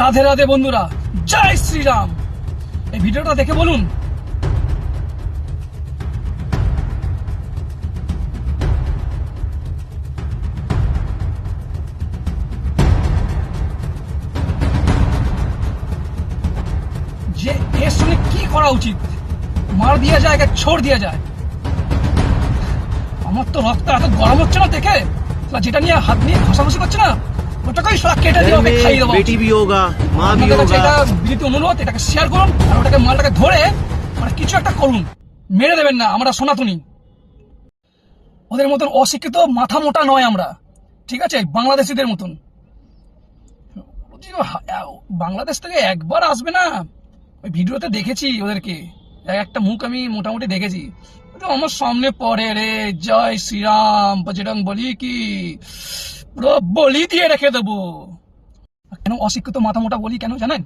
রাধে রাধে বন্ধুরা, জয় শ্রীরাম। এই ভিডিওটা দেখে বলুন যে এর সঙ্গে কি করা উচিত। মার দিয়ে যায়, ছোড় দিয়ে যায়। আমার তো রক্ত এত গরম হচ্ছে না দেখে, যেটা নিয়ে হাত নিয়ে ঘষাঘষি করছে না, ওটাকেই কেটে দিয়ে ওকে খাইয়ে দেবো। বেটি भी होगा, माँ भी होगा। এটা বিনীত অনুরোধ, এটাকে শেয়ার করুন আর ওটাকে মালটাকে ধরে মানে কিছু একটা করুন, মেরে দেবেন না। আমরা সনাতনী, ওদের মতন অশিক্ষিত মাথা মোটা নয় আমরা, ঠিক আছে? বাংলাদেশিদের মতন। বাংলাদেশ থেকে একবার আসবে না, ওই ভিডিওতে দেখেছি ওদেরকে, একটা মুখ আমি মোটামুটি দেখেছি। আমার সামনে পড়ে রে জয় শ্রীরাম বজরং বলি কি পুরো বলি দিয়ে রেখে দেবো। কেন অশিক্ষিত মাথা মোটা বলি কেন জানেন?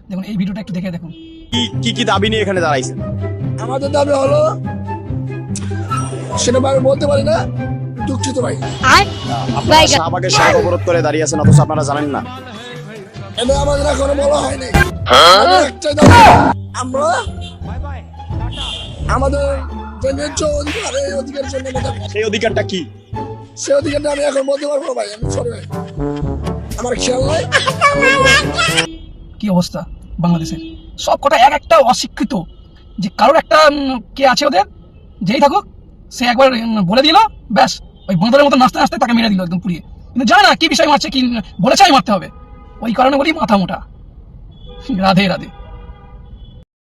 দেখুন এই ভিডিওটা একটু দেখে দেখুন। কি কি দাবি নিয়ে এখানে দাঁড়াইছেন? আমাদের দাবি হলো, সেটা আমি বলতে পারি না, দুঃখিত ভাই। আপনারা শাহবাগের সড়ক অবরোধ করে দাঁড়িয়ে আছেন, অথচ আপনারা জানেন না। এটা আমাদের এখনো বলা হয়নি। আমাদের একটাই দাবি, আমরা আমাদের যে ন্যায্য অধিকার, এই অধিকারের জন্য আমরা দাবি। সেই অধিকারটা কি? সেই অধিকারটা আমি এখন বলতে পারবো না ভাই, আমি সরি ভাই, আমার খেয়াল নাই। কি অবস্থা বাংলাদেশের, সব কটা এক একটা অশিক্ষিত। যে কারোর একটা কে আছে ওদের, যেই থাকুক সে একবার বলে দিল, ব্যাস ওই বাঁদরের মতো নাচতে নাচতে তাকে মেরে দিল একদম পুড়িয়ে। কিন্তু জানে না কি বিষয় মারছে, কি বলেছে মারতে হবে। ওই কারণে বলি মাথা মোটা। রাধে রাধে।